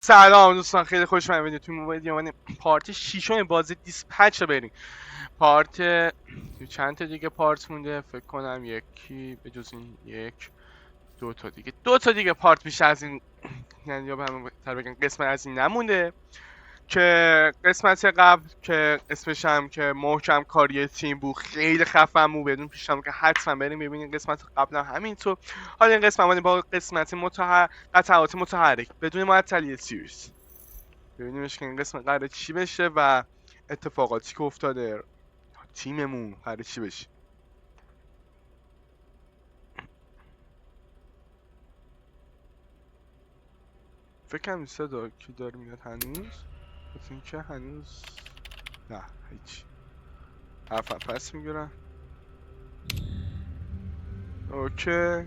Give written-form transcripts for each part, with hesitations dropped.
سلام دوستان، خیلی خوش اومدید توی موبایل دیوانه پارت ششم بازی دیسپچ رو بریم. پارت چند تا دیگه پارت مونده؟ فکر کنم یکی به جز این دو تا دیگه پارت بیشتر از این، یعنی یا همون بهتر بگم قسمت از این نمونده. که قسمت قبل که اسمش هم که محکم کاری تیم بود خیلی خفن بود، بدون پیشنهاد که حتما بریم ببینید. قسمت قبل هم همینطور. حالا این قسمت با قسمت قطعات متحرک بدون معطلی سیریز ببینیمش که این قسمت قراره چی بشه و اتفاقاتی که افتاده تیممون قراره چی بشه. فکر کنم صدا کی داره میاد هنوز؟ مثل اینکه هنوز نه هیچ. حرف پس میگیرم. اوکی.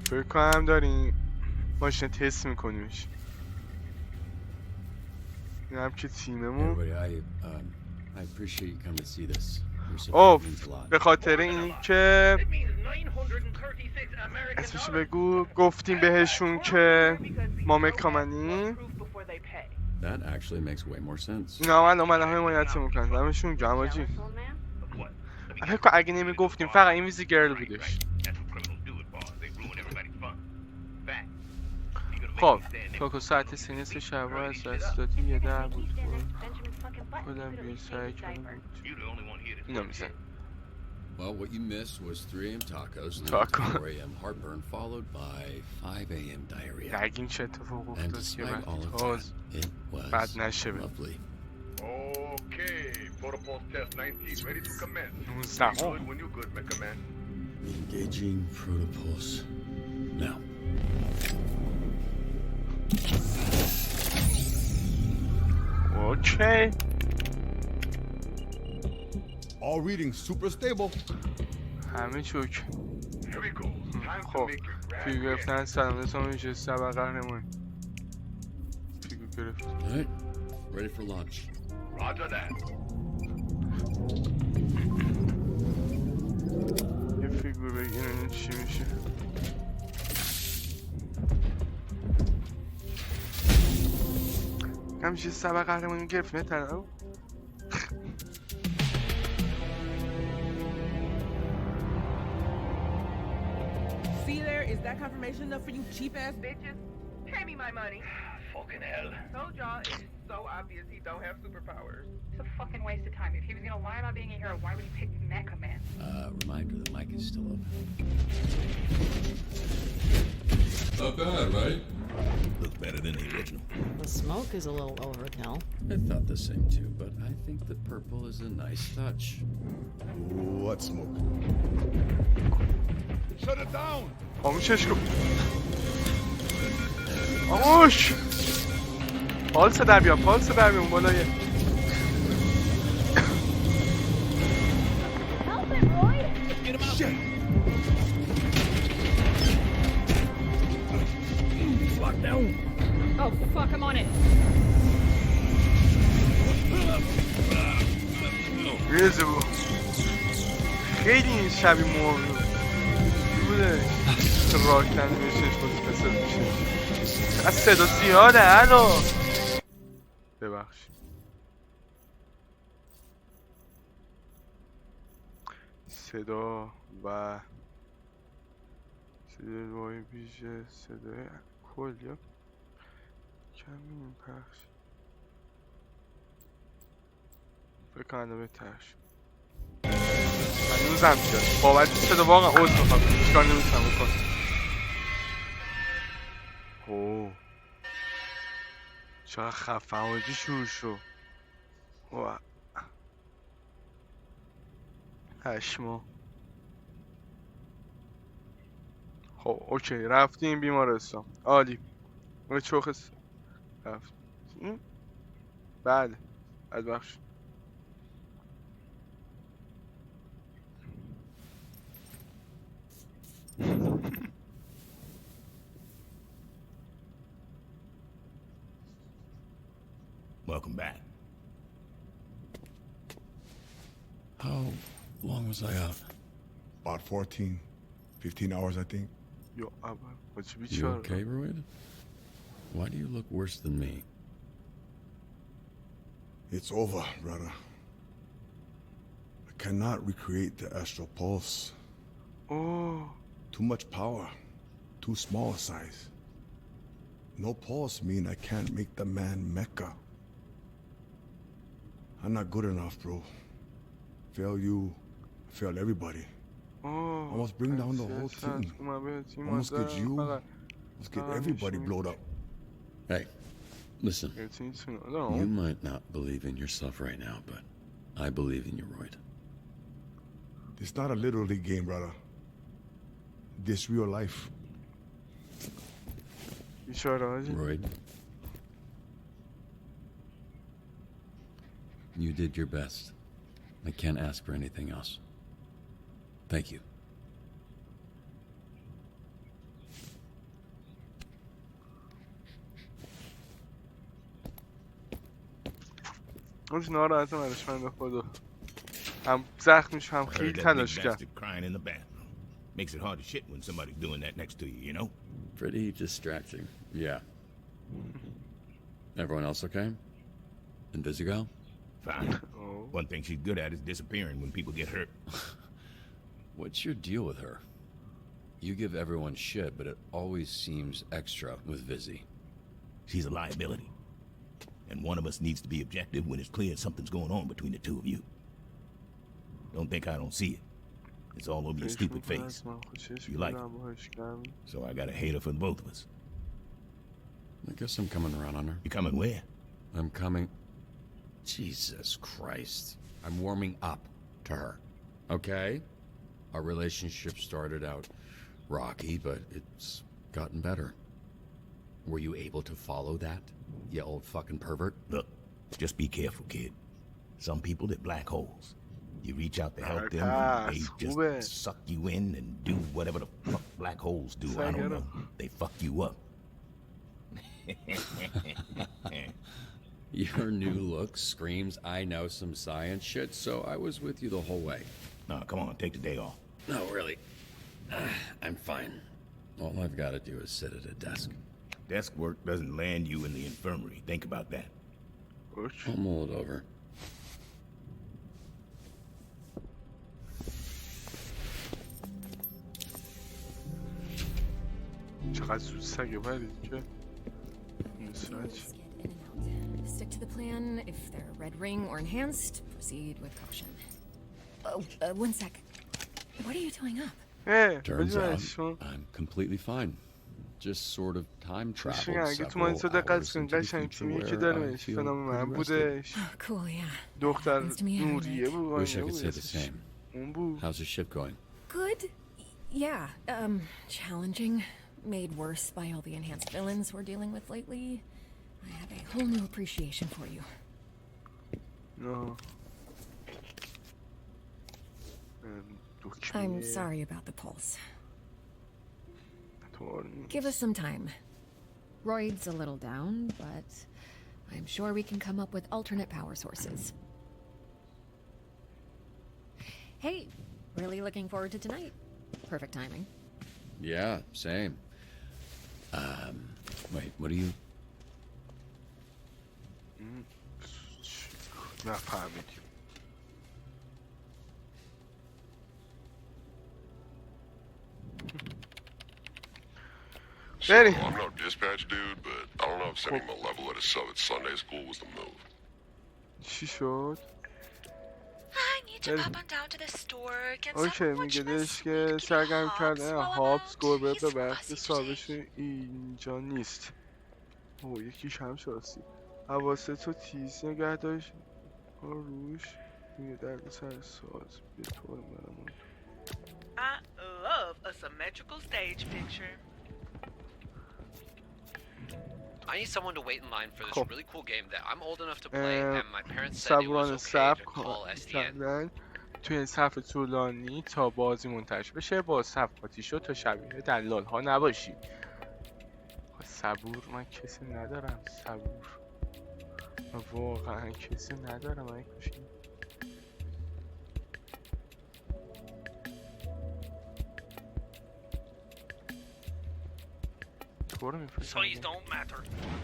فکر کنم داریم ماشین تست میکنیمش. این هم که تیممون به خاطر این که اسمشو بگو گفتیم بهشون که ما مکامنیم. اینا من اومدن های حمایتی میکنن دمشون گرم آجی. فکر کن اگه نمیگفتیم فقط این ویزی گرل بودش. خب توکو ساعت 3 شب از دست دادی یه در بود خودم بیایی سعی کنم بود اینا میزن. Well, what you missed was 3 a.m. tacos, and 4 a.m. heartburn, followed by 5 a.m. diarrhea. نگین چه اتفاق And افتاد که despite all of باز that, it was بد نشه. lovely. Okay, protocol test 19 ready to commence. 19 Good when you're good, Mega Man. Engaging protopulse now. اوکی. All readings super stable. همه چوک. Here we go. Time to خب make your grand فیگو گرفتن سلامت هم میشه سبق قهرمان. فیگو گرفت. All right, ready for launch. Roger that. یه فیگور بگیرین چی میشه. همیشه سبق قهرمانی گرفت نه تنها. See there? Is that confirmation enough for you cheap ass bitches? Pay me my money. Fucking hell. Told y'all it's so obvious he don't have superpowers. It's a fucking waste of time. If he was gonna lie about being a hero, why would he pick Mecha Man? Reminder the mic is still open. Not bad, right? Looks better than the original. The smoke is a little overkill. I thought the same too, but I think the purple is a nice touch. What smoke? Shut it down. خاموشش کن. خاموش. پالس در بیا اون بالایه. Oh fuck, I'm on it. ریزه بود. خیلی این شبیه مرد بوده که راکنده میشهش بازی پسر میشه. از صدا زیاده الو. ببخش. صدا و صدای بیشه صدای کل یا کمی پخش فکر کنم بهترش هنوزم شد بابت صدا واقعا عوض میخوام اشکال نمیتونم بکنم. اوه چقدر خفن حاجی شروع شو. هشمو. خب اوکی رفتیم بیمارستان. عالی. اون چوخس رفت. بله از بخش. Welcome back. How long was I out? About 14, 15 hours, I think. یا اول حاجی You بیچاره. okay, Royd? Why do you look worse than me? It's over, brother. I cannot recreate the astral pulse. اوه Too much power. Too small a size. No pulse mean I can't make the man Mecca. I'm not good enough, bro. Fail you, fail everybody. اوه Almost bring down the whole team. Almost get you, almost get everybody blowed up. Hey, listen. You might not believe in yourself right now, but I believe in you, Royd. It's not a little league game, brother. This real life. بیچاره حاجی. Royd, you did your best. I can't ask for anything else. Thank you. اونش ناراحتم ازش من به خدا. هم زخمش هم I خیلی heard that big تلاش کرد. bastard crying in the bathroom. Makes it hard to shit when somebody's doing that next to you, you know? Pretty distracting. Yeah. Everyone else okay? Invisigo? Fine. اوه. One thing she's good at is disappearing when people get hurt. What's your deal with her? You give everyone shit, but it always seems extra with Vizzy. She's a liability. And one of us needs to be objective when it's clear something's going on between the two of you. Don't think I don't see it. It's all over your بهش stupid گفتم face. من خوشش You like میاد باهاش کردم. So I got a hater for the both of us. I guess I'm coming around on her. You coming where? I'm coming. Jesus Christ. I'm warming up to her. Okay? Our relationship started out rocky, but it's gotten better. Were you able to follow that, you old fucking pervert? Look, just be careful, kid. Some people are black holes. You reach out to help them, and they just suck you in and do whatever the fuck black holes do. I don't know. They fuck you up. Your new look screams I know some science shit, so I was with you the whole way. Nah, come on, take the day off. No, really. I'm fine. All I've got to do is sit at a desk. Desk work doesn't land you in the infirmary. Think about that. اوش. I'll mull it over. چقدر زود سگه پرید که این صورت. Stick to the plan. If they're red ring or enhanced, proceed with caution. Oh, one sec. What are you doing up? Turns out بدونشون I'm completely fine. Just sort of time traveled اگه تو من several صدا دقت hours کنید into the قشنگ future تیمی که where I داریمش feel فنام من pretty rested. بودش Oh, cool, yeah. دختر Happens to me every نوریه night. بود Wish I could say the اسمش. same. اون بود. How's the ship going? Good. Yeah. Challenging. Made worse by all the enhanced villains we're dealing with lately. I have a whole new appreciation for you. نه. I'm sorry about the pulse. دکمه. Give us some time. Royd's a little down, but I'm sure we can come up with alternate power sources. Hey, really looking forward to tonight. Perfect timing. Yeah, same. Wait, what are you? نفهمیدیم. So, Benny. I'm no dispatch dude, but I don't know if sending him a level at his sub at Sunday school was the move. چی شد؟ I need to Benny. pop on down to the store, get اوکی some میگه watch داشت this که week, سرگرم Hobbs کردن while I'm هابس out. گربه He's به وقت fussy today. صاحبشون اینجا نیست. اوه یکیش هم شاستی. حواست رو تیز نگه داشت روش میگه درد سر ساز بیا طور برمون. I love a symmetrical stage picture. I need someone to wait in line for this Cool. really cool game that I'm old enough to play, and my parents said it صبورانه was okay صبر to call SDN. کردن توی این صف طولانی تا بازی منتشر بشه با صفقاتی شد تا شبیه دلال ها نباشی. صبور من کسی ندارم صبور من واقعا کسی ندارم من کشی. تو رو میفرستم. Size don't matter.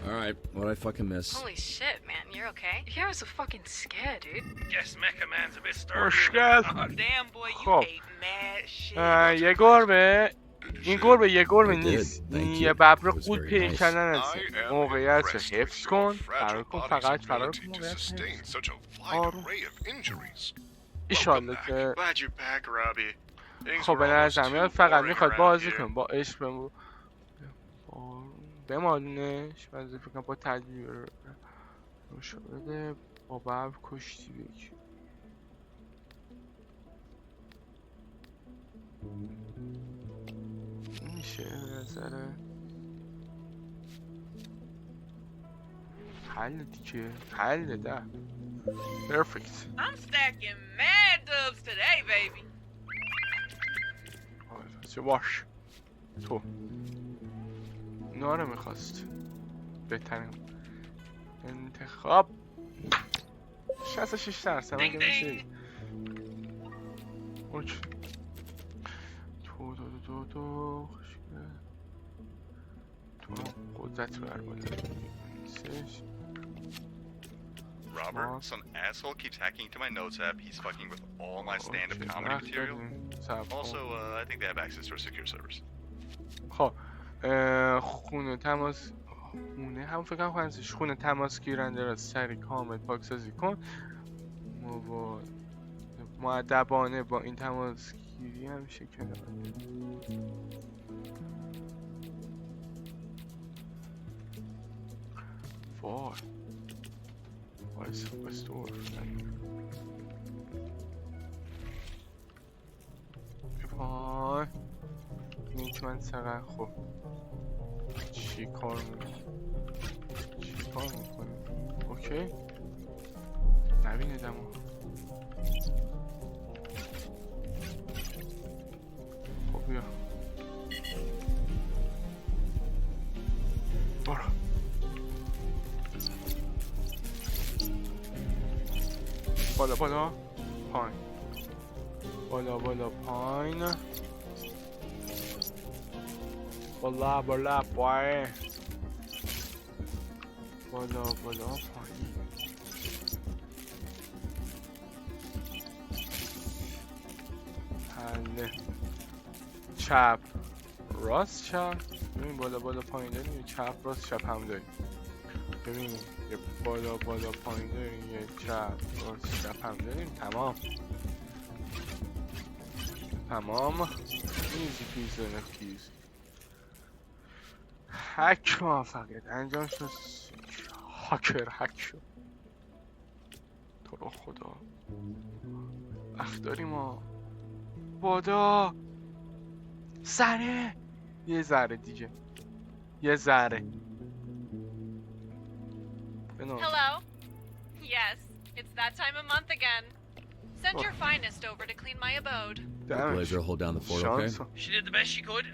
All right, what'd I fucking miss? Holy shit, man, you're okay? Yeah, I was so fucking scared, dude. Guess Mecha Man's a bit sturdier. خوشگل. Damn boy, you خب ate mad shit. یه گربه، این گربه یه گربه I did. نیست، Thank این you. یه ببر It was قول very پیدا nice. کردن I هست. am موقعیت رو impressed حفظ with کن، your فرار fragile کن، body's فقط فرار ability کن to موقعیت sustain حفظ. such a wide آروم. array of injuries. ایشالله که Glad you're back, Robbie. Things خب were به almost نظر میاد too فقط boring میخواد around بازی here. کن با عشق بمالونش و فکر کنم با تدبیر روش بده با ببر کشتی بگی میشه به نظره حل دیگه حل ده پرفکت I'm stacking mad dubs today, baby. چه باش تو اینا رو میخواست بهترین انتخاب 66% مگه میشه اوچ تو قدرت رو برباله Robert, some asshole keeps hacking into my notes app. He's fucking with all my stand-up comedy material. Also, I think they have access to our secure servers. خب خونه تماس خونه هم فکر کنم خونسش خونه تماس گیرنده را سری کامل پاکسازی کن مؤدبانه با این تماس گیری هم شکل بده وای استور وای این که من چقدر خوب چی کار میکنیم اوکی نبینه دمو خب بیا برو بالا پایین بالا پایین بالا پایین حله چپ راست چپ ببین بالا پایین داریم چپ راست چپ هم داریم ببین یه بالا پایین داریم یه چپ راست چپ هم داریم تمام ایزی پیزه نفیز هک موفقیت انجام شد هک شد تو رو خدا وقت داریم ما بادا سره یه ذره دیگه Hello? Yes, it's that time of month again. Send your finest over to clean my abode. Blazer, hold down the fort, okay? She did the best she could.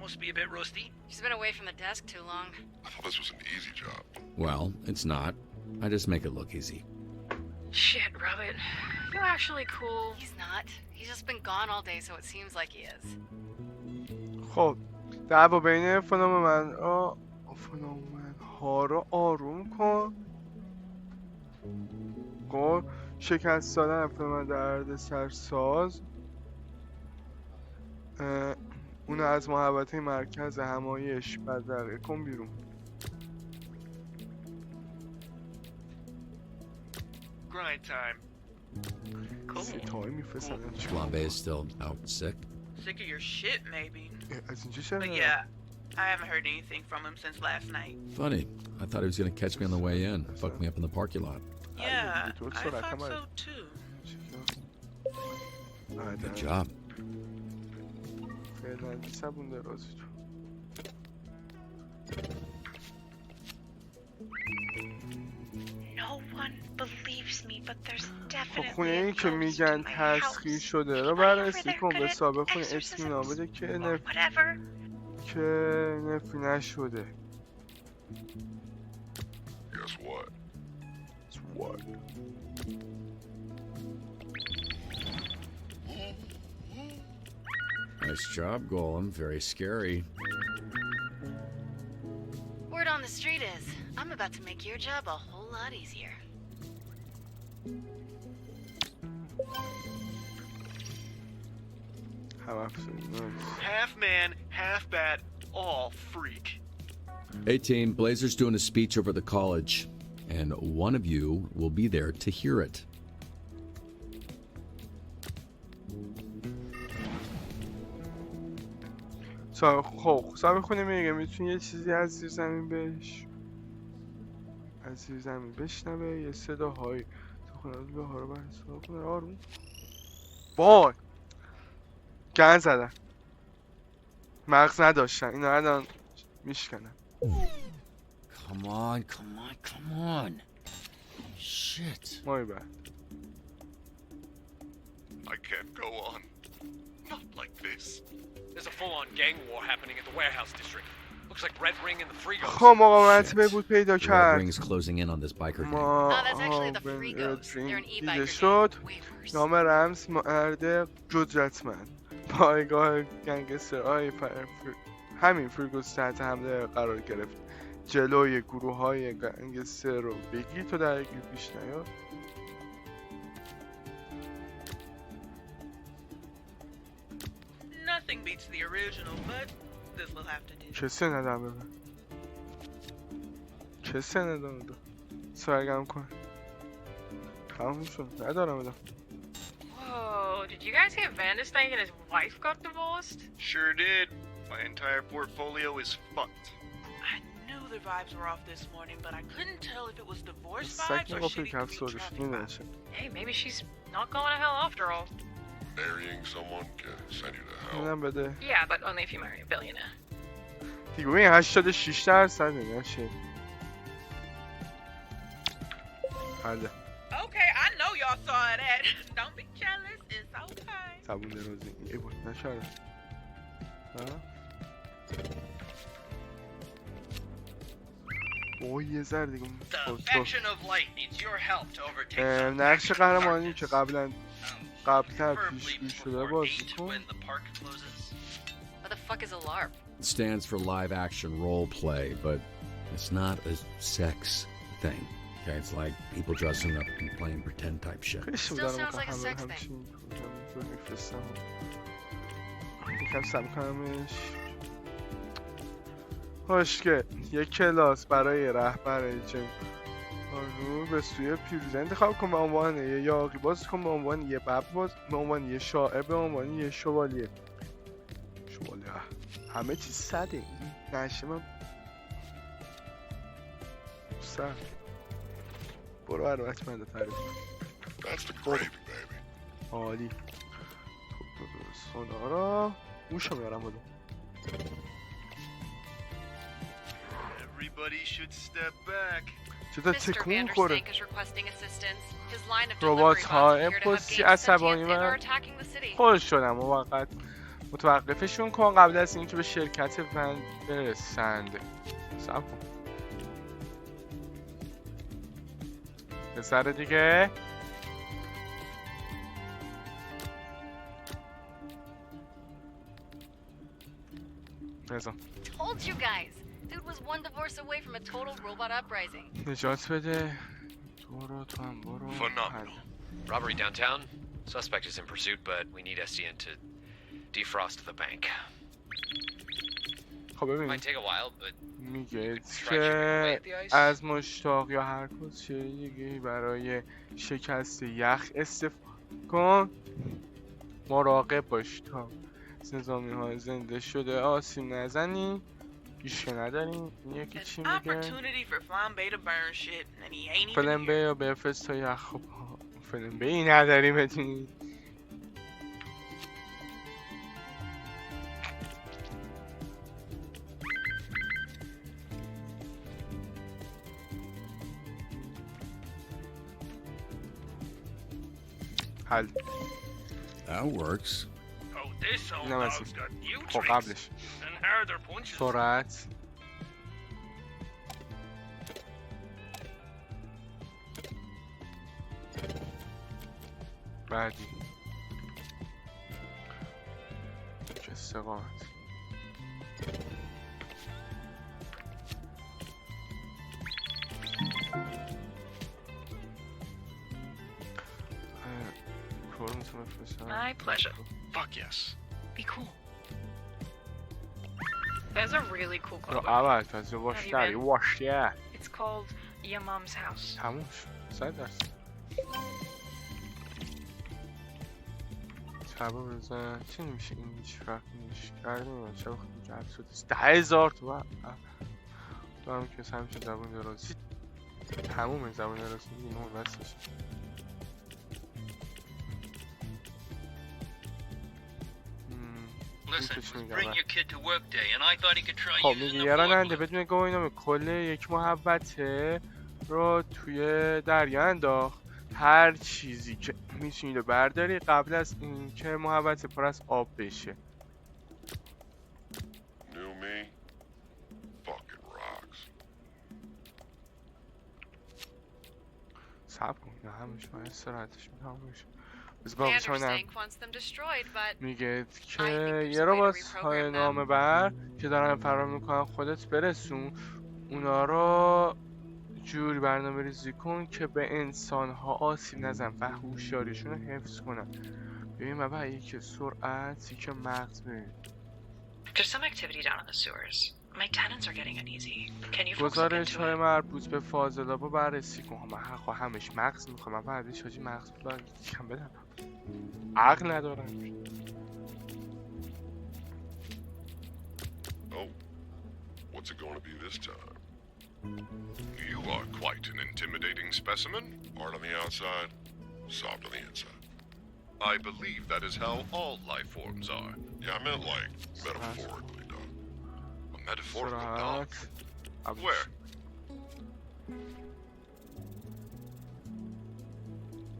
Must be a bit rusty. She's been away from the desk too long. I thought this was an easy job. Well, it's not. I just make it look easy. Shit, Robert. You're actually cool. He's not. He's just been gone all day, so it seems like he is. خب دعوا بین فنومن ها رو آروم کن شکست دادن فنومن درد سرساز اون از محوطه مرکز همایش بدرقه کن بیرون Grind time. Cool. ستایی میفرستن Flambe is still out sick. Sick of your shit, maybe. از اینجا چرا But yeah, I haven't heard anything from him since last night. Funny. I thought he was going to catch me on the way in. Fuck me up in the parking lot. Yeah, I thought so too. Good job. فعلا سبون درازی تو No one believes me, but there's خب definitely خونه a این که ghost میگن in my تسخیر house. شده رو بررسی کن به سابق خونه اطمینان بده که Whatever. نفی نشده Guess what? What? Nice job, Golem. Very scary. on the street is. I'm about to make your job a whole lot easier. Half man, half bat, all freak. 18, Blazer's doing a speech over the college, and one of you will be there to hear it. خب حساب خونه میگه میتونی یه چیزی از زیر زمین بشنوه یه صداهایی تو خونه به ها رو برسا کنه آروم وای گن زدن مغز نداشتن اینا الان میشکنن Come on. Shit. My bad. I can't go on. Not like this. There's a full-on gang war happening at the warehouse district. Looks like Red Ring and the Frigos. خب مقاومت بود پیدا The Red کرد Ring's closing in on this biker gang. that's actually the Frigos. They're an دیده e-biker شد gang. Way worse. نام رمز مرد قدرتمند پایگاه گنگسترهای همین فریگوس تحت حمله قرار گرفت جلوی گروه های گنگستر رو بگیر تو درگیر پیش نیاد Nothing beats the original, but this will have to do. چه سنه دم ببین چه سنه دم ببین سرگم کن تموم شد ندارم بدم Whoa, did you guys hear Vandus thinking his wife got divorced? Sure did. My entire portfolio is fucked. I knew the vibes were off this morning, but I couldn't tell if it was divorce سگ vibes or نگفتی shitty که افسردش traffic میدونه vibes. چه Hey, maybe she's not going to hell after all. Marrying someone can send you to hell. اینم بده Yeah, but only if you marry a billionaire. دیگه ببین 86% نگه چه حله Okay, I know y'all saw that. Don't be jealous. It's okay. زبون درازی ای بود نشاره اوه یه ذر دیگه The faction of light needs your help to overtake the نقش faction of قهرمانی که darkness. قبلتر Preferably پیشگویی شده before بازی 8 کن when the park closes. What the fuck is a LARP? It stands for live action role play, but it's not a sex thing. Okay, it's like people dressing up and playing pretend type shit. Still sounds like a sex thing. یکم سم کنمش خوشگه یک کلاس برای رهبر جن رو به سوی پیروزی انتخاب کن به عنوان یه یاقی باز کن به عنوان یه بب باز به عنوان یه شاعر به عنوان یه شوالیه همه چیز سده این نشه من سر برو ارمتمنده تعریف That's the gravy, baby. عالی سونارا موشو میارم بودم Everybody should step back. چطور Mr. تکون خوره Vanderstank is requesting assistance. His line of ربات delivery bots های appear to have پستی gained عصبانی sentience and are من attacking the city. خود شدم موقت متوقفشون کن قبل از اینکه به شرکت ون برسند صبر کن پسر دیگه نظام Told you guys. Dude was one divorce away from a total robot uprising. نجات بده برو تو هم برو Robbery downtown. Suspect is in pursuit, but we need SDN to defrost the bank. خب ببین Might take a while, but میگه try chipping که away at the ice. از مشتاق یا هر کس دیگه برای شکست یخ استفاده کن مراقب باش تا نظامی ها زنده شده آسیب نزنی هیچ که نداریم این یکی چی میگه Opportunity for Flambe to burn shit, and he ain't even فلم بی یا بفرست تا یخ خب فلم بی نداریم بدونی حل That works. Oh, this old اینم از dog's got new خب tricks. قبلش And how are their punches? سرعت بعدی استقامت براتون بفرستم. My pleasure. Fuck yes. Be cool. There's a really cool club. رو اول تازه واشتری واشتیه. It's called Your Mom's House. تموم شد 100%. تبا بزن چی نمیشه این هیچ فرق نیش کردیم چه وقت جلب شد 10,000 تومن تو هم که همیشه زبون درازی تموم زبون درازی این اون بستش خب میگه یه راننده بدون گواهینامه کل یک محبته رو توی دریا انداخت هر چیزی که میتونی رو برداری قبل از اینکه محبت پر از آب بشه. صبر کن نه همش من استراحتش میتونمش بس با بچانم میگه که یه ربات های نامه بر که دارن فرار میکنن خودت برسون اونا رو جوری برنامه ریزی کن که به انسان ها آسیب نزن و هوشیاریشون رو حفظ کنن. ببین مبه یکی سرعت یکی مغز ببین. There's some activity down in the sewers. My tenants are getting uneasy. Can you گزارش های مربوط به فاضلابو بررسی کن. من همش مغز میخوام. من بعدش حاجی مغز کم بدم. عقل ندارم. Oh, what's it going to be this time? You are quite an intimidating specimen. Hard on the outside, soft on the inside. I believe that is how all life forms are. Yeah, I meant like metaphorically, dog. A metaphorical dog? Where?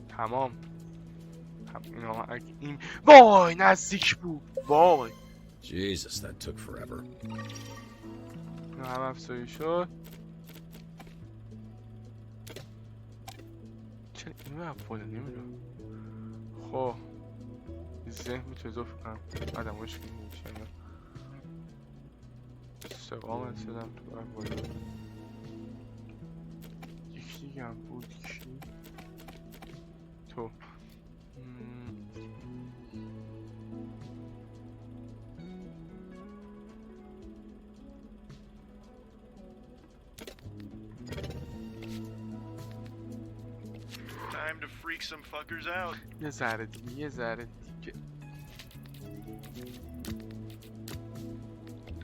تمام. این وای نزدیک بود. وای. Jesus, that took forever. هم افزایی شد. چرا این افواده نمیدونم. خب ذهن میتونه اضافه کنم آدم هاش که میشه سقام انسدم تو افواده یکی دیگه هم بود کی تو Time to freak some fuckers out. یه ذره دیگه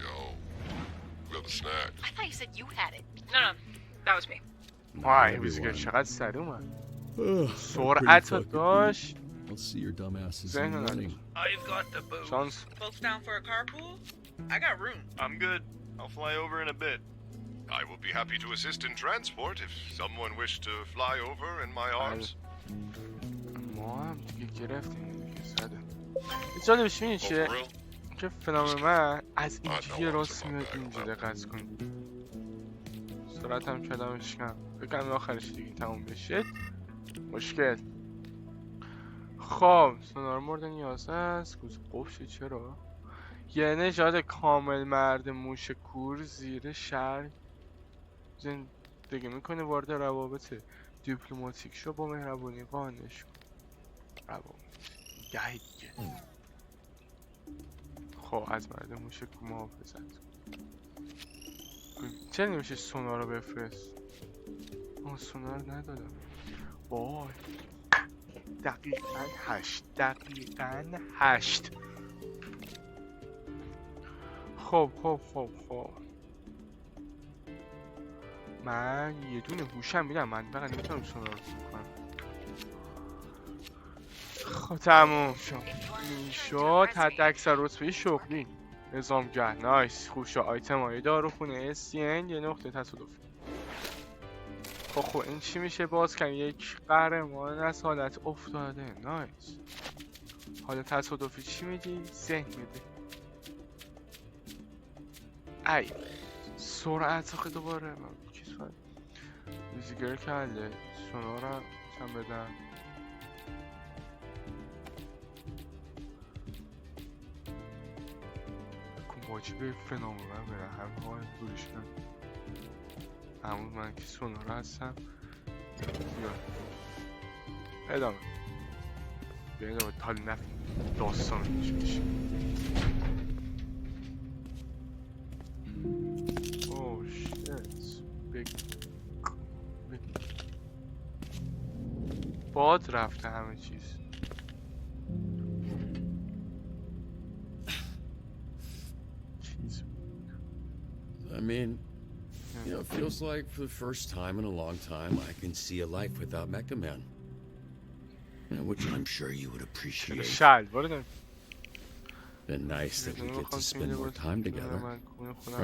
Yo, we got the snack. I thought you said you had it. No, that was me. وای موزیک چقدر سریع اومد سرعت داشت I'll see your dumbasses in ذهن the morning. نداشت I've got the booze. شانس Folks down for a carpool? I got room. I'm good. I'll fly over in a bit. I will be happy to assist in transport if someone wished to fly over in my arms. ما هم دیگه گرفتیم دیگه زده جالبش می‌بینی چیه که فلان من از اینجوری راست میاد اینجا دقت کن سرعت هم کلامش کم بکنم آخرش دیگه تموم بشه مشکل خب سونار مورد نیاز است گوز قفشه چرا یه نژاد کامل مرد موش کور زیر شهر زندگی میکنه وارد روابط دیپلماتیک شو با مهربانی قانعش کن روابط گهی دیگه خب از مرد موش کور محافظت چرا نمیشه سونار رو بفرست آه سونار ندادم وای دقیقاً 8 خب من یه دونه هوشم میدم من فقط نمیتونم سونار رو کنم خب تموم شد حد اکثر رتبه شغلی نظامگر نایس خوب شد آیتم های داروخونه SCN یه نقطه تصادفی خب این چی میشه باز کم یک قهرمان از حالت افتاده نایس حالت تصادفی چی میدی؟ ذهن میده ای سرعت آخه دوباره من کیس باید ویزیگر کرده سونارم چند بدن بکن واجبه فنامو من برن همه های دورش کن همون من که سونار هستم زیاد ادامه ببینم تا نفت داستان میشه. اوه شیت باد رفته همه چیز. I mean, you know, it feels like for the first time in a long time, I can see a life without Mecha Man. You know, which I'm sure you would appreciate. Been nice that we get to spend more time together,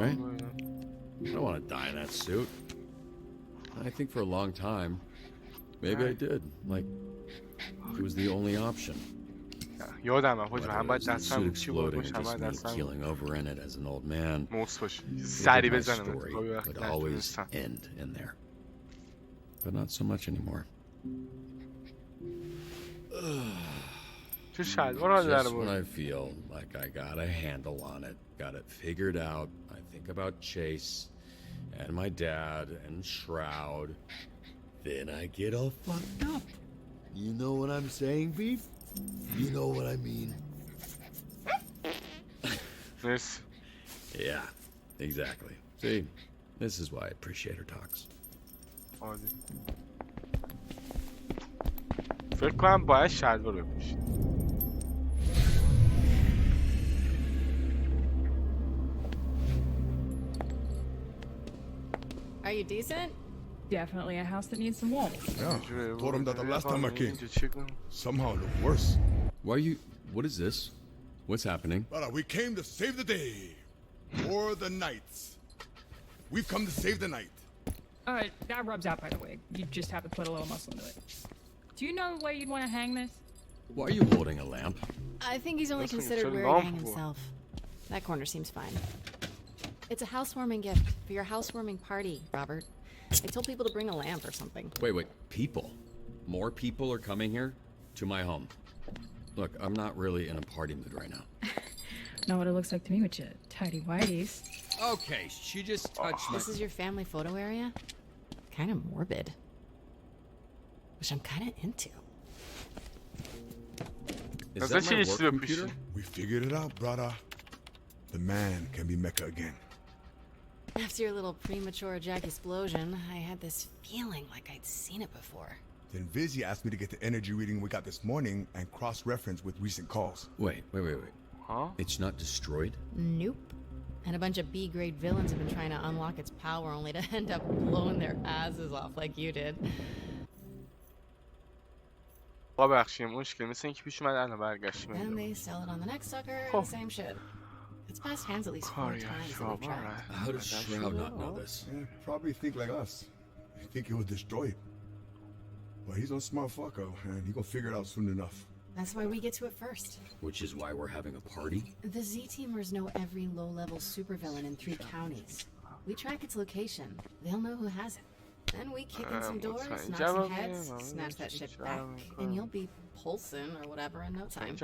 right? I don't want to die in that suit. I think for a long time, maybe I did. Like, it was the only option. یادم حاج من باید دستم چی بود Exploding and باشه just me keeling over in it as an old man. موس باشه Maybe سری my بزنم story would always end in there. But not so much anymore. چه شلوار حال در Just when بود. I feel like I got a handle on it, got it figured out, I think about Chase and my dad and Shroud, then I get all fucked up. You know what I'm saying, Beef? You know what I mean? Yes. Yeah, exactly. See, this is why I appreciate her talks. عادی. فکر کنم باید شلوار بپوشید. Are you decent? Definitely a house that needs some warmth. Yeah, told him that the last time I came. Somehow it looked worse. Why are you... What is this? What's happening? Brother, we came to save the day. Or the nights. We've come to save the night. That rubs out, by the way. You just have to put a little muscle into it. Do you know where you'd want to hang this? Why are you holding a lamp? I think he's only considered where to hang himself. That corner seems fine. It's a housewarming gift for your housewarming party, Robert. I told people to bring a lamp or something. Wait. People? More people are coming here? To my home. Look, I'm not really in a party mood right now. Not what it looks like to me with your tidy whities. Okay, she just touched my... This is your family photo area? Kind of morbid. Which I'm kind of into. Is that my work computer? We figured it out, brother. The man can be Mecha again. After your little premature Jack explosion, I had this feeling like I'd seen it before. Then Vizzy asked me to get the energy reading we got this morning and cross-reference with recent calls. Wait. Huh? It's not destroyed? Nope. And a bunch of B-grade villains have been trying to unlock its power only to end up blowing their asses off like you did. ببخشید مشکل مثل اینکه پیش اومد الان برگشتیم. Then they sell it on the next sucker and the same shit. It's passed hands at least 4 times in the track. How does Shroud not know this? Yeah, probably think like us. They think it was destroyed. But he's a smart fucker, and he gonna figure it out soon enough. That's why we get to it first. Which is why we're having a party? The Z-Teamers know every low-level supervillain in 3 counties. We track its location. They'll know who has it. Then we kick in some doors, knock some heads, snatch that shit back, and you'll be Paulson or whatever in no time.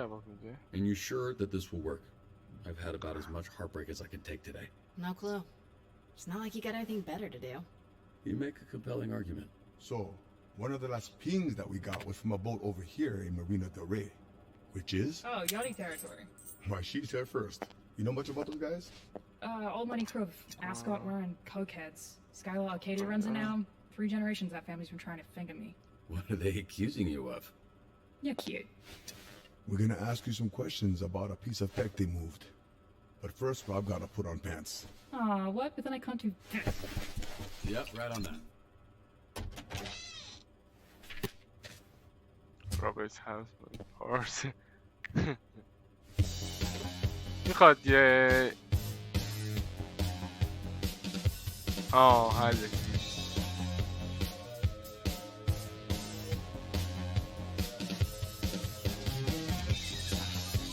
And you sure that this will work? I've had about as much heartbreak as I can take today. No clue. It's not like you got anything better to do. You make a compelling argument. So, one of the last pings that we got was from a boat over here in Marina del Rey. Which is? Oh, Yachty territory. Why, she's here first. You know much about those guys? Old Money Crew of Ascot wearing cokeheads. Skylar Arcadia runs it now. 3 generations that family's been trying to finger me. What are they accusing you of? You're cute. We're gonna ask you some questions about a piece of tech they moved. But first, Rob gotta put on pants. Aw, what? But then I can't do... Yep, right on that. Robert's house horse. میخواد یه حله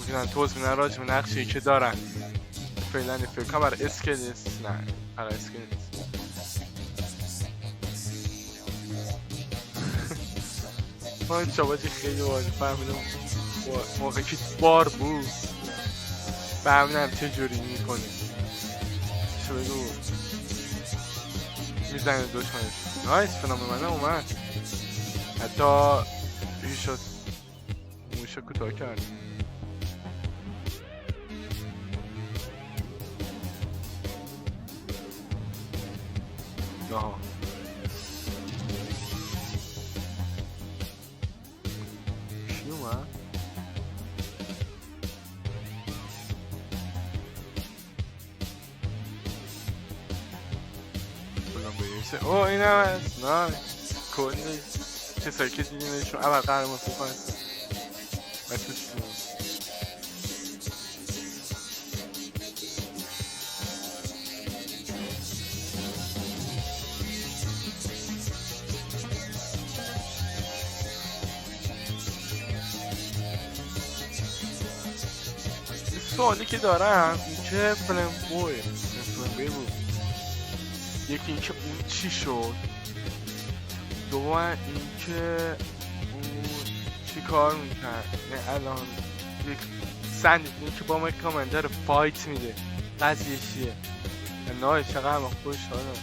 میگن توضیح میدن راجع به نقشی که دارن. فعلا فکر کنم برای اسکل نیست. نه برای اسکل نیست. من چاباجی خیلی واضح فهمیدم موقعی که بار بود فهمیدم چه جوری میکنه. چه بگو میزنه دشمنش. نایس فنام من اومد. حتی چی شد موشه کوتاه کرد. آها چی اومد؟ اوه این هم هست. نایس. کلی کسایی که دیدیمشون اول قهرمان فوق هستن و توشون سوالی که دارم این که فلمبوی بود، یکی اینکه اون چی شد، دوم اینکه اون چی کار میکرد. نه الان یک سندی که با ما کامندر فایت میده قضیه چیه. نه چقدر ما خوش دارم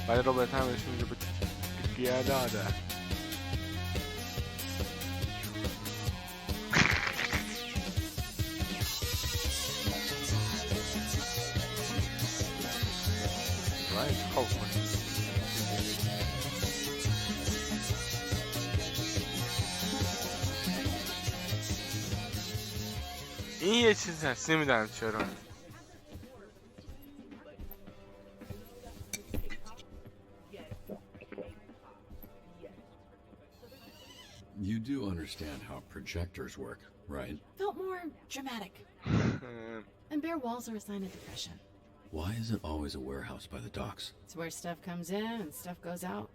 ولی رابط هم بهش میگه به گیه داده. این یه چیز هست نمیدونم چرا. You do understand how projectors work, right? Felt more dramatic. And bare walls are a sign of depression. Why is it always a warehouse by the docks? It's where stuff comes in and stuff goes out.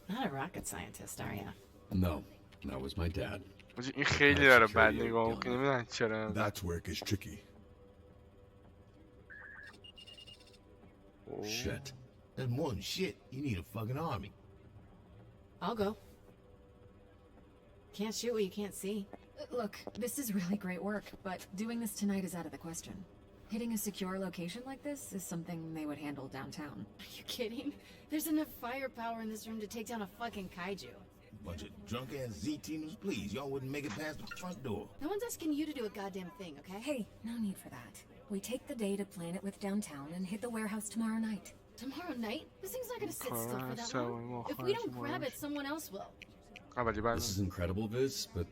Not a rocket scientist, are you? No, that was my dad. این خیلی داره بد نگاه میکنه نمیدونم چرا. That's where it gets tricky. Shit. That's more than shit. You need a fucking army. I'll go. Can't shoot what you can't see. Look, this is really great work, but doing this tonight is out of the question. Hitting a secure location like this is something they would handle downtown. Are you kidding? There's enough firepower in this room to take down a fucking kaiju. Bunch of drunk-ass Z-teamers, please. Y'all wouldn't make it past the front door. No one's asking you to do a goddamn thing, okay? Hey, no need for that. We take the day to plan it with downtown and hit the warehouse tomorrow night. Tomorrow night? This thing's not gonna sit still for that long. If we don't grab it, someone else will. This is incredible, Viz, but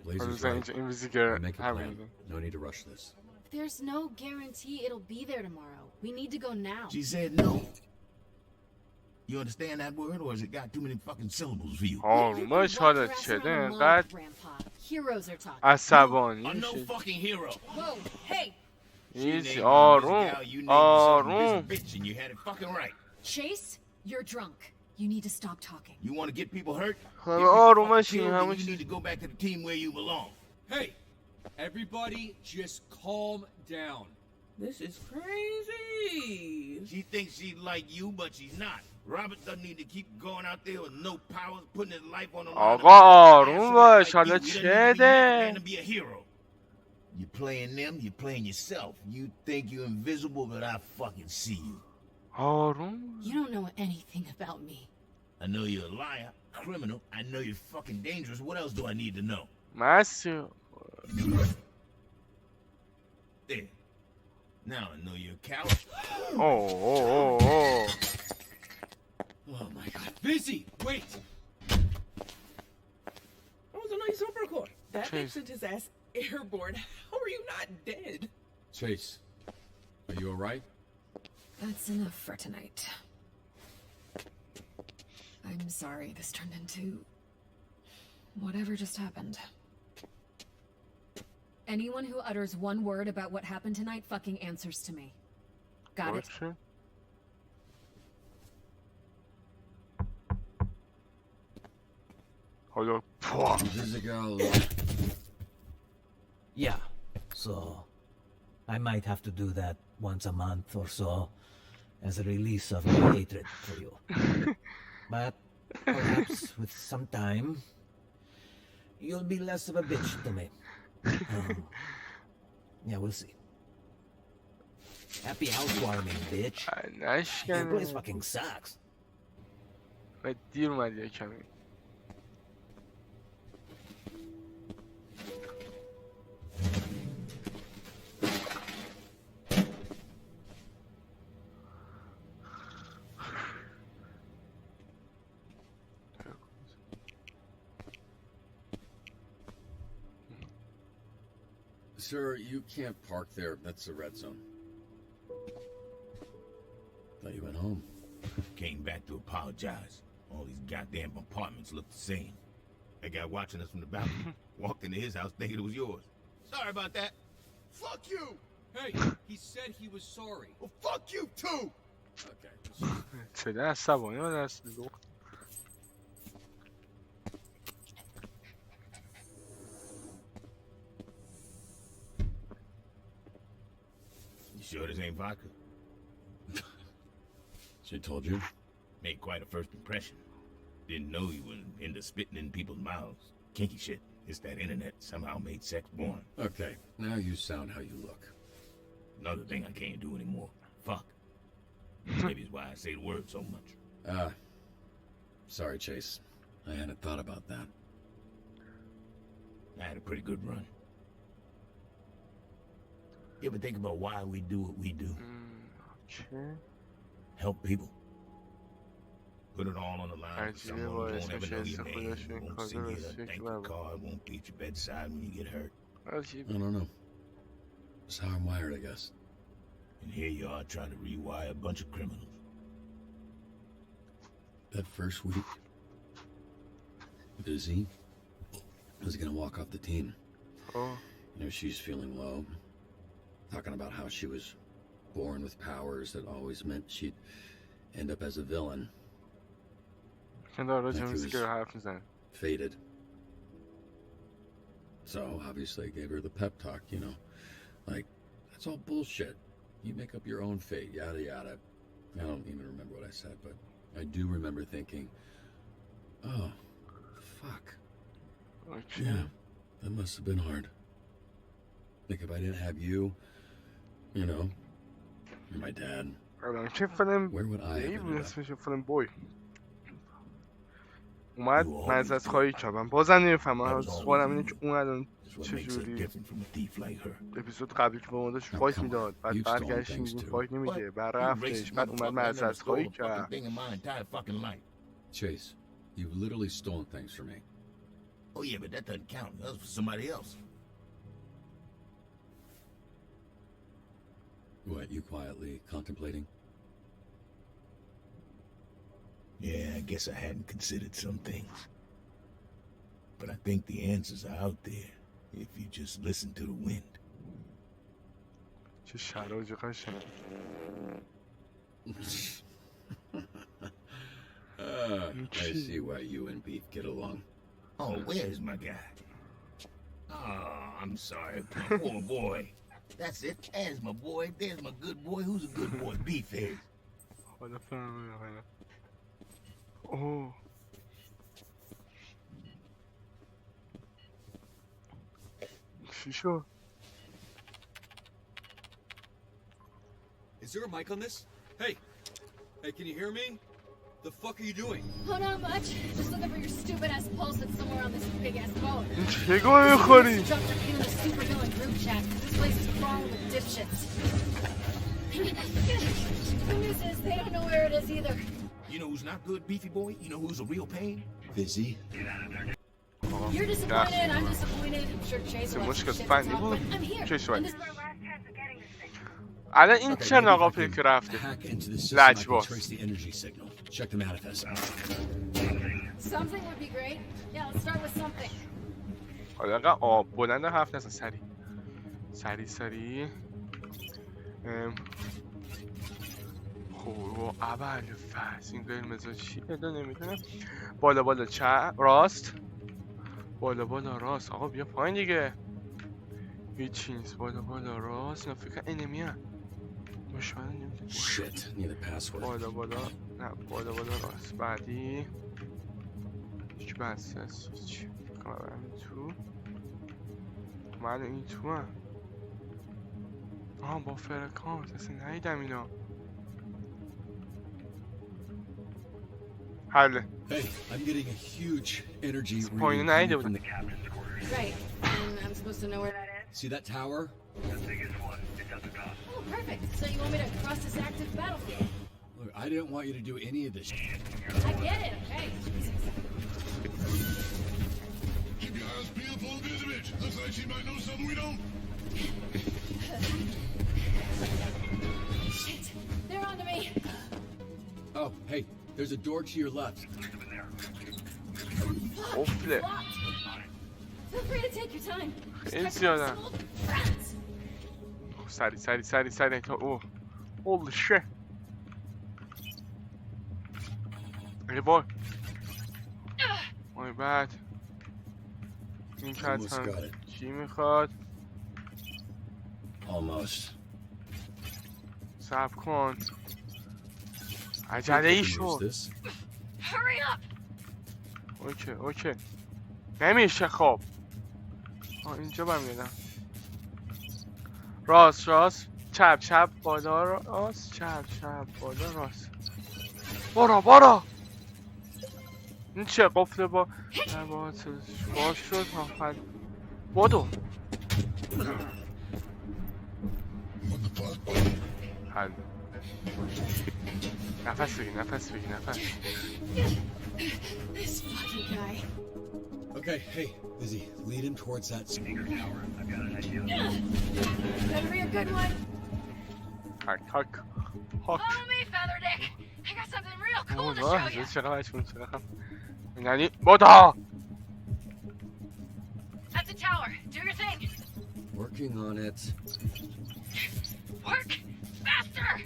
Laser's right. Make a plan. No need to rush this. There's no guarantee it'll be there tomorrow. We need to go now. She said no. You understand that word, or has it got too many fucking syllables for you? آرومش حالت شده اینقدر Heroes are talking. عصبانی I'm no fucking hero. Whoa, hey! ایزی آروم آروم. Bitch, and you had it fucking right. Chase, you're drunk. You need to stop talking. You want to get people hurt? آرومش این همه You need to go back to the team where you belong. Hey, everybody just calm down. This is crazy. She thinks she's like you, but she's not. Robert doesn't need to keep going out there with no powers, putting his life on the line. آقا آروم باش حالا چه ده؟ To be a hero. You're playing them, you're playing yourself. You think you're invisible, but I fucking see you. آروم. You don't know anything about me. I know you're a liar, criminal. I know you're fucking dangerous. What else do I need to know? Matthew. There. Now I know you're a coward. Oh. Oh my god. Busy! Wait! That was a nice uppercut. That thing sent his ass airborne. How are you not dead? Chase, are you alright? That's enough for tonight. I'm sorry this turned into whatever just happened. Anyone who utters one word about what happened tonight fucking answers to me. Got it? Hello. Yeah, so I might have to do that once a month or so as a release of my hatred for you. But perhaps with some time, you'll be less of a bitch to me. Yeah, we'll see. Happy housewarming, bitch. Your place fucking sucks. دیر اومدی کمی. Sir, you can't park there. That's the red zone. Thought you went home. Came back to apologize. All these goddamn apartments look the same. That guy watching us from the balcony walked into his house thinking it was yours. Sorry about that. Fuck you! Hey, he said he was sorry. Well, fuck you too! Okay. چه عصبانی و دست لخت. You sure this ain't vodka? She told you? Made quite a first impression. Didn't know you were into spitting in people's mouths. Kinky shit. It's that internet somehow made sex born. Okay, now you sound how you look. Another thing I can't do anymore. Fuck. Maybe it's why I say the word so much. Sorry, Chase. I hadn't thought about that. I had a pretty good run. You ever think about why we do what we do? Help people. Put it all on the line. Someone who won't ever know your name, won't send you a thank you card, won't be at your bedside when you get hurt. I don't know. That's how I'm wired, I guess. And here you are trying to rewire a bunch of criminals. That first week, Busy was gonna walk off the team. Oh. You know, she's feeling low. Talking about how she was born with powers that always meant she'd end up as a villain. Like he was fated. So obviously I gave her the pep talk, you know. Like, that's all bullshit. You make up your own fate, yada yada. I don't even remember what I said, but I do remember thinking, oh, fuck. Yeah, that must have been hard. Like, if I didn't have you, you know, and my dad, where would I have ended up? اومد معذرت خواهی کرد. من بازم نمیفهمم سوالم اینه که اون الان چجوری اپیزود قبلی که به ما داشت فایت میداد بعد برگشت میگون فایت نمیده بعد رفتش بعد اومد معذرت خواهی کرد. Chase, you've literally stolen things from me. Oh yeah, but that doesn't count. That was for somebody else. What, you quietly contemplating? Yeah, I guess I hadn't considered some things. But I think the answers are out there if you just listen to the wind. چه شرایط قشنگ. I see why you and Beef get along. Oh, where's my guy? Oh, I'm sorry, my poor boy. That's it. There's my boy. There's my good boy. Who's a good boy? Beef is. Oh. چی شد؟ Is there a mic on this? Hey! Hey, can you hear me? The fuck are you doing? Oh, not much. Just looking for your stupid ass pulse that's somewhere on this big ass boat. چگاه میخوری؟ Dropped your pin in the supervillain group chat. This place is crawling with dipshits. The news is they don't know where it is either. You know who's not good, Beefy boy? You know who's a real pain? Busy. You're disappointed, I'm disappointed. I'm sure Chase will have some shit to talk, but I'm here. And this الان این چه ناقا پیک رفته؟ لجباز. Check the manifest. Something would be great. Yeah, let's start with something. حالا اینقدر آب بلند حرف نزن سریع خب اول فصل این قرمزا چی پیدا نمیدونم بالا راست بالا راست آقا بیا پایین دیگه هیچی نیست بالا راست اینا فکر انمی هم مشاهده نمیدونم بالا راست بعدی هیچ بسته است هیچ کارم تو من این تو هم با فرکانس اصلا ندیدم اینا حله Hey, I'm getting a huge energy reading from the captain's quarters. Right, and I'm supposed to know where that is? See that tower? The biggest one. It's at the top. Oh, perfect. So you want me to cross this active battlefield? Look, I didn't want you to do any of this shit. I get it, okay. Keep your eyes peeled for the bitch. Looks like she might know something we don't. Shit, they're onto me. Oh, hey, there's a door to your left. قفله. Feel free to take your time. خیلی زیادن. سری تا اوه. Holy shit. ای وای. وای بعد. این کتن چی میخواد؟ Almost. صبر کن. عجله ای شد. Hurry up! اوکی. نمیشه خب. اینجا برمیگردم. راست چپ بالا راست چپ بالا راست. برو این چه قفله با باز شد آخر بادو حل نفس بگی This fucking guy. Okay, hey, Izzy, lead him towards that speaker tower. I've got an idea. Better be a good one. Hawk. Follow me, Featherdick. I got something real cool to show you. چقدر یعنی بادا At the tower. Do your thing. Working on it. Work faster.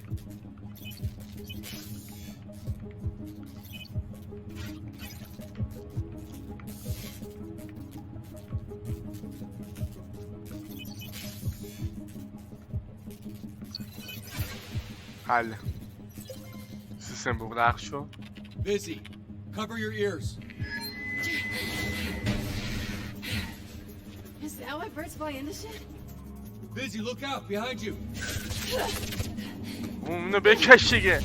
حل سیستم بغرق شد. Busy. Cover your ears. Is that why birds fly into shit? Busy, look out behind you. اونو بکش دیگه.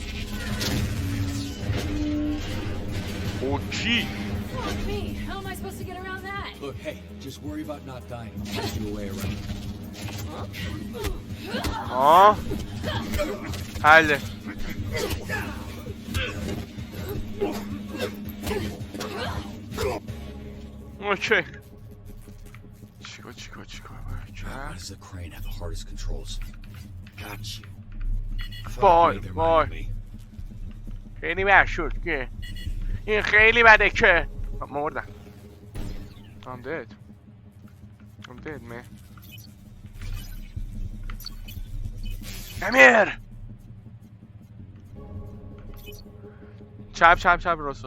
اوکی. Fuck me. How am I supposed to get around that? Look, hey, just worry about not dying. I'll find you a way around. حله. اوکی. چیکار Why does the crane have the hardest controls? Got you. وای. خیلی مشهور که این خیلی بده که مردم. I'm dead man. امیر چپ راست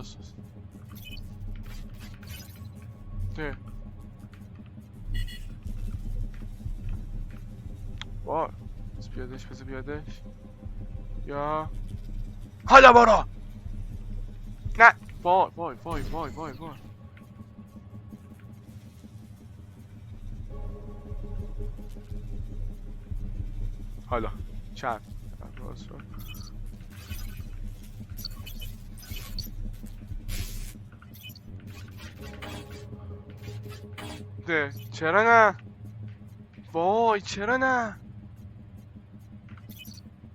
وای بذار بیادش یا حالا برو نه وای حالا چپ راست چرا نه وای چرا نه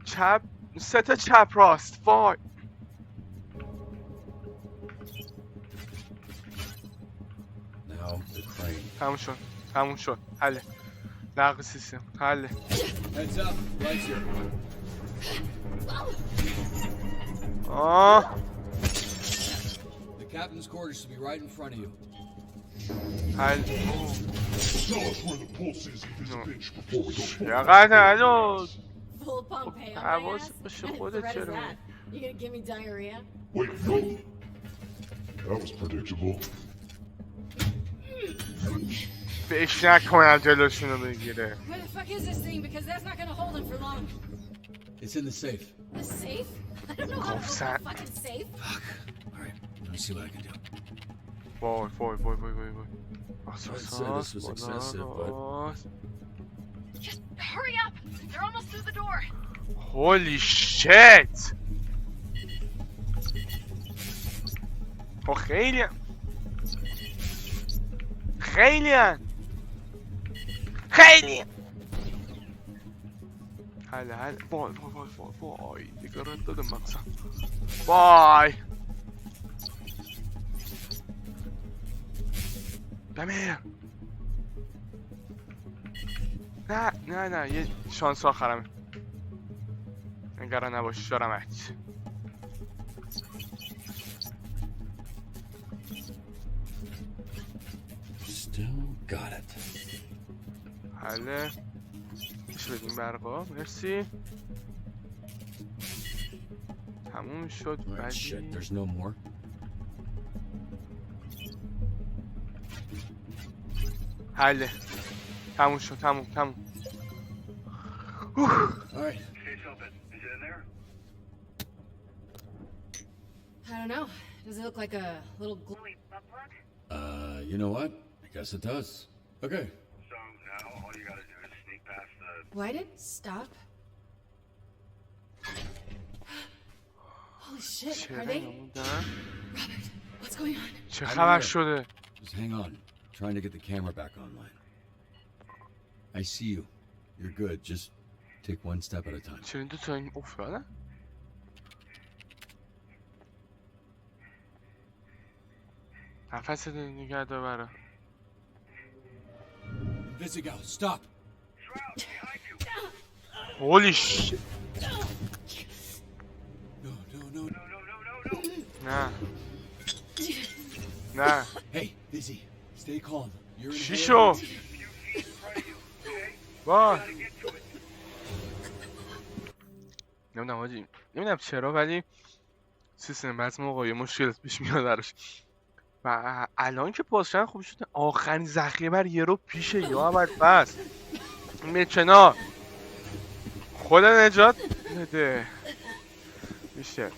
چپ سه تا چپ راست وای Now the crane. تموم شد حله لغو سیستم حله Heads up, lights here. The captain's quarters should be right in front of you. حل Tell us where the pulse is of this bitch before we go. چقدر هنوز Full Pompeii on my حواس ass. باشه And خودت threat is چرا that? You gonna give me diarrhea? Wait, no. That was predictable. فکر نکنم جلوشونو بگیره Where the fuck is this thing? Because that's not gonna hold him for long. It's in the safe. The safe? I don't know how to open a fucking safe. Alright, let me see what I can do. وای I'd say this was excessive, but Just hurry up. They're almost through the door. Holy shit خب خیلی حله وای دیگه رد دادم مقصد وای دمیر نه یه شانس آخرمه. نگران نباش دارمت. Still got it. حله بشه بدیم برقا. مرسی. تموم شد. Right, shit, there's no more. حله تموم شد. تموم Alright. I don't know. Does it look like a little glowy butt plug? You know what? I guess it does. Okay. So now all you gotta do is sneak past the... Why did it stop? Holy shit, are they? Robert, what's going on? چه خبر شده؟ Just hang on. Trying to get the camera back online. I see you. You're good. Just take one step at a time. چرا این دوتا این افتادن؟ نفست نگه دار برا. Visigow, stop. Holy shit. No. نه. Hey, Vizzy, stay calm. You're in چی شو؟ وای. نمیدونم چرا ولی سیستم بعضی موقع یه مشکل پیش میاد براش. و الان که پاسشن خوب شده آخرین ذخیره بر یه رو پیشه یا اول بس میره کنار. خدا نجات بده. میشه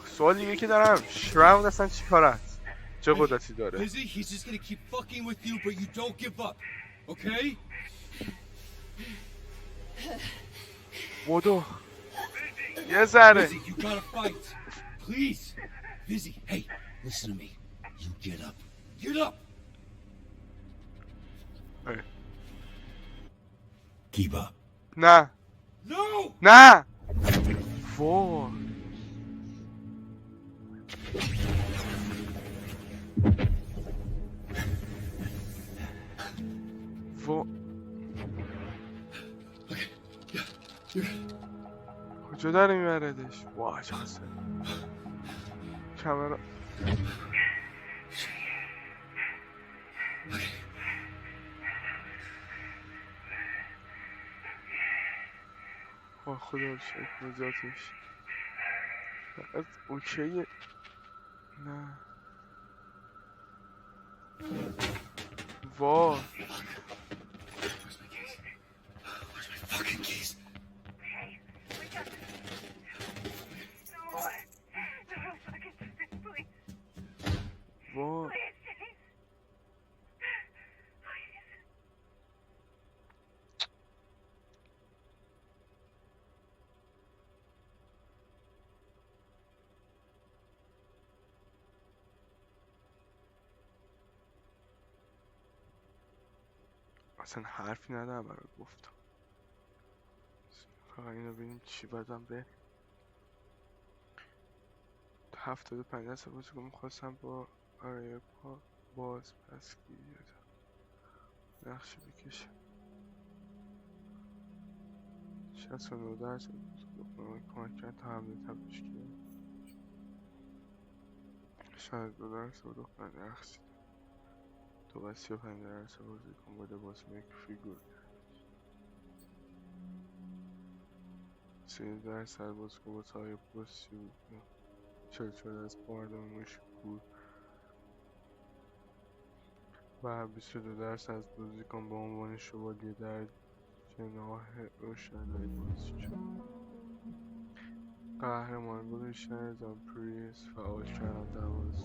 سوال دیگه که دارم شراود اصلا چی کار است؟ چه قدرتی داره؟ Vizzy, he's just gonna keep fucking with you, but you don't give up, okay? بودو یه ذره. Vizzy, you gotta fight, please. Vizzy, hey, listen to me. You get up. Get up. Hey. Keep up. نه. No. نه. وای. کجا داره میبردش؟ وای چقدر کامرا. خدا رو شکر نجاتش. فقط اوکیه. نه وای Fucking keys. وای اصلا حرفی ندارم برای گفتم. فقط اینو ببینیم چی بدم به 75 دست بازی که میخواستم با آره باز پس گیریدم نقشه بکشم 69 درصد کمک کرد تا حمله تبدیش کرد 62 درصد دختر نقشه تو و 35 درصد بازی کن با لباس میک فیگور 30 درصد بازی کن با تای پوستی 44 از باردم موش بود و 22 درصد از بازیکن به عنوان شوالیه در جناح روشنایی بازی شد. قهرمان گذاشتن زامپریس فعال کردن در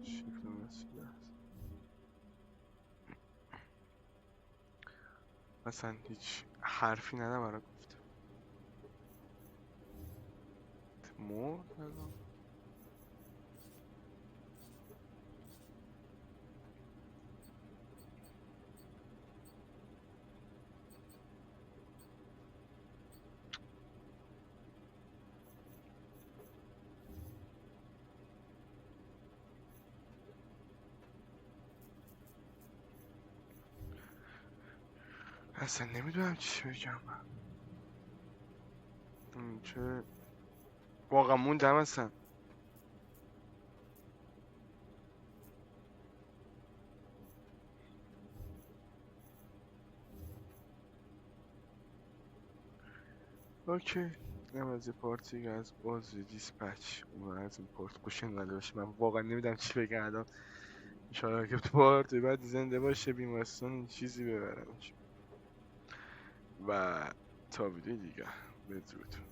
شکل مسیح است. اصلا هیچ حرفی ندارم برای گفتم. مرد اصلا نمیدونم چی بگم. چه واقعا موندم اصلا. اوکی، اینم از یه پارتی از بازی دیسپچ. اون از این پارت خوش انقدر باشه، من واقعا نمیدونم چی بگم الان. انشاءالله که تو پارتی بعد زنده باشه، بیمارستان چیزی ببرم. و تا ویدیو دیگه بدرود.